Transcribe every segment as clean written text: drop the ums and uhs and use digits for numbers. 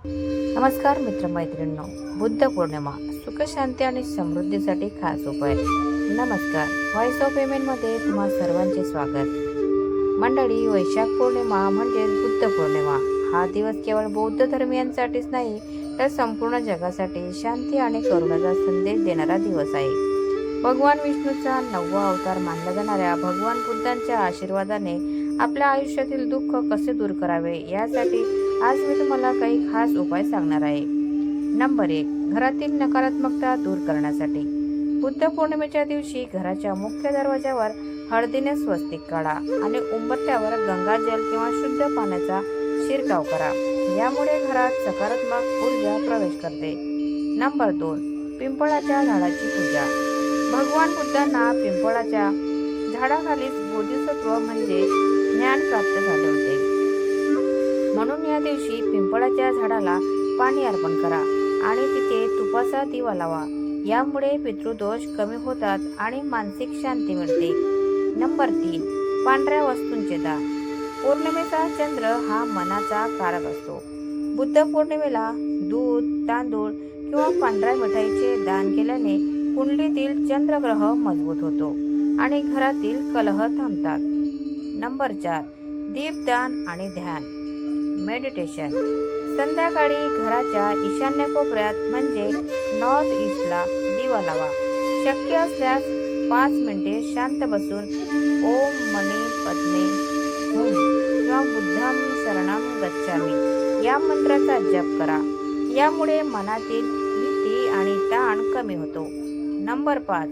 नमस्कार मित्रमैत्रिणींनो, बुद्ध पौर्णिमा सुख शांती आणि समृद्धीसाठी खास उपाय. नमस्कार, व्हॉइस ऑफ मध्ये तुम्हा सर्वांचे स्वागत. मंडळी, वैशाख पौर्णिमा म्हणजेच बुद्ध पौर्णिमा हा दिवस केवळ बौद्ध धर्मियांसाठीच नाही तर संपूर्ण जगासाठी शांती आणि करुणाचा संदेश देणारा दिवस आहे. भगवान विष्णूचा 9वा अवतार मानला जाणाऱ्या भगवान बुद्धांच्या आशीर्वादाने आपल्या आयुष्यातील दुःख कसे दूर करावे यासाठी आज मी तुम्हाला काही खास उपाय सांगणार आहे. नंबर 1. घरातील नकारात्मकता दूर करण्यासाठी. बुद्ध पौर्णिमेच्या दिवशी घराच्या मुख्य दरवाजावर हळदीने स्वस्तिक काढा आणि उंबरठ्यावर गंगाजल किंवा शुद्ध पाण्याचा शिरकाव करा. यामुळे घरात सकारात्मक ऊर्जा प्रवेश करते. नंबर 2. पिंपळाच्या झाडाची पूजा. भगवान बुद्धांना पिंपळाच्या झाडाखालीच बोधिसत्व म्हणजे ज्ञान प्राप्त झाले होते. म्हणून या दिवशी पिंपळाच्या झाडाला पाणी अर्पण करा आणि तिथे तुपाचा दिवा लावा. यामुळे पितृदोष कमी होतात आणि मानसिक शांती मिळते. नंबर 3. पांढऱ्या वस्तूंचे दान. पौर्णिमेचा चंद्र हा मनाचा कारक असतो. बुद्ध पौर्णिमेला दूध, तांदूळ किंवा पांढऱ्या मिठाईचे दान केल्याने कुंडलीतील चंद्रग्रह मजबूत होतो आणि घरातील कलह थांबतात. नंबर 4. दीपदान आणि ध्यान मेडिटेशन. संध्याकाळी घराच्या ईशान्य कोपऱ्यात म्हणजे नॉर्थ ईस्टला दिवा लावा. शक्य असल्यास 5 मिनिटे शांत बसून ओम मनी पद्मे हुम किंवा बुद्धम शरणम गच्छामी या मंत्राचा जप करा. यामुळे मनातील भीती आणि ताण कमी होतो. नंबर 5.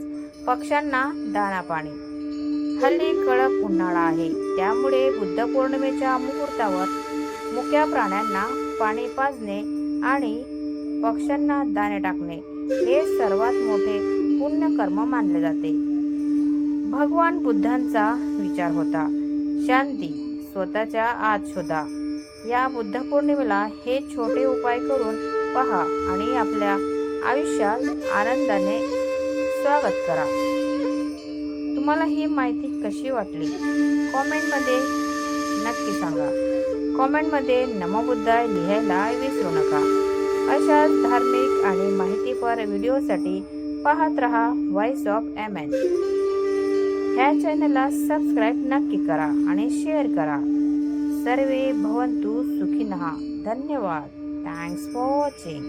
पक्ष्यांना दाना पाणी. हल्ली कडक उन्हाळा आहे, त्यामुळे बुद्ध पौर्णिमेच्या मुहूर्तावर मुक्या प्राण्यांना पाणी पाजणे आणि पक्ष्यांना दाणे टाकणे हे सर्वात मोठे पुण्यकर्म मानले जाते. भगवान बुद्धांचा विचार होता, शांती स्वतःच्या आत शोधा. या बुद्ध पौर्णिमेला हे छोटे उपाय करून पहा आणि आपल्या आयुष्यात आनंदाने स्वागत करा. तुम्हाला ही माहिती कशी वाटली कॉमेंटमध्ये नक्की सांगा. कॉमेंटमध्ये नमो बुद्धाय लिहायला विसरू नका. अशाच धार्मिक आणि माहितीपर व्हिडिओसाठी पाहत रहा व्हॉइस ऑफ MN. ह्या चॅनलला सबस्क्राईब नक्की करा आणि शेअर करा. सर्वे भवन्तु सुखिनः. धन्यवाद. Thanks for watching.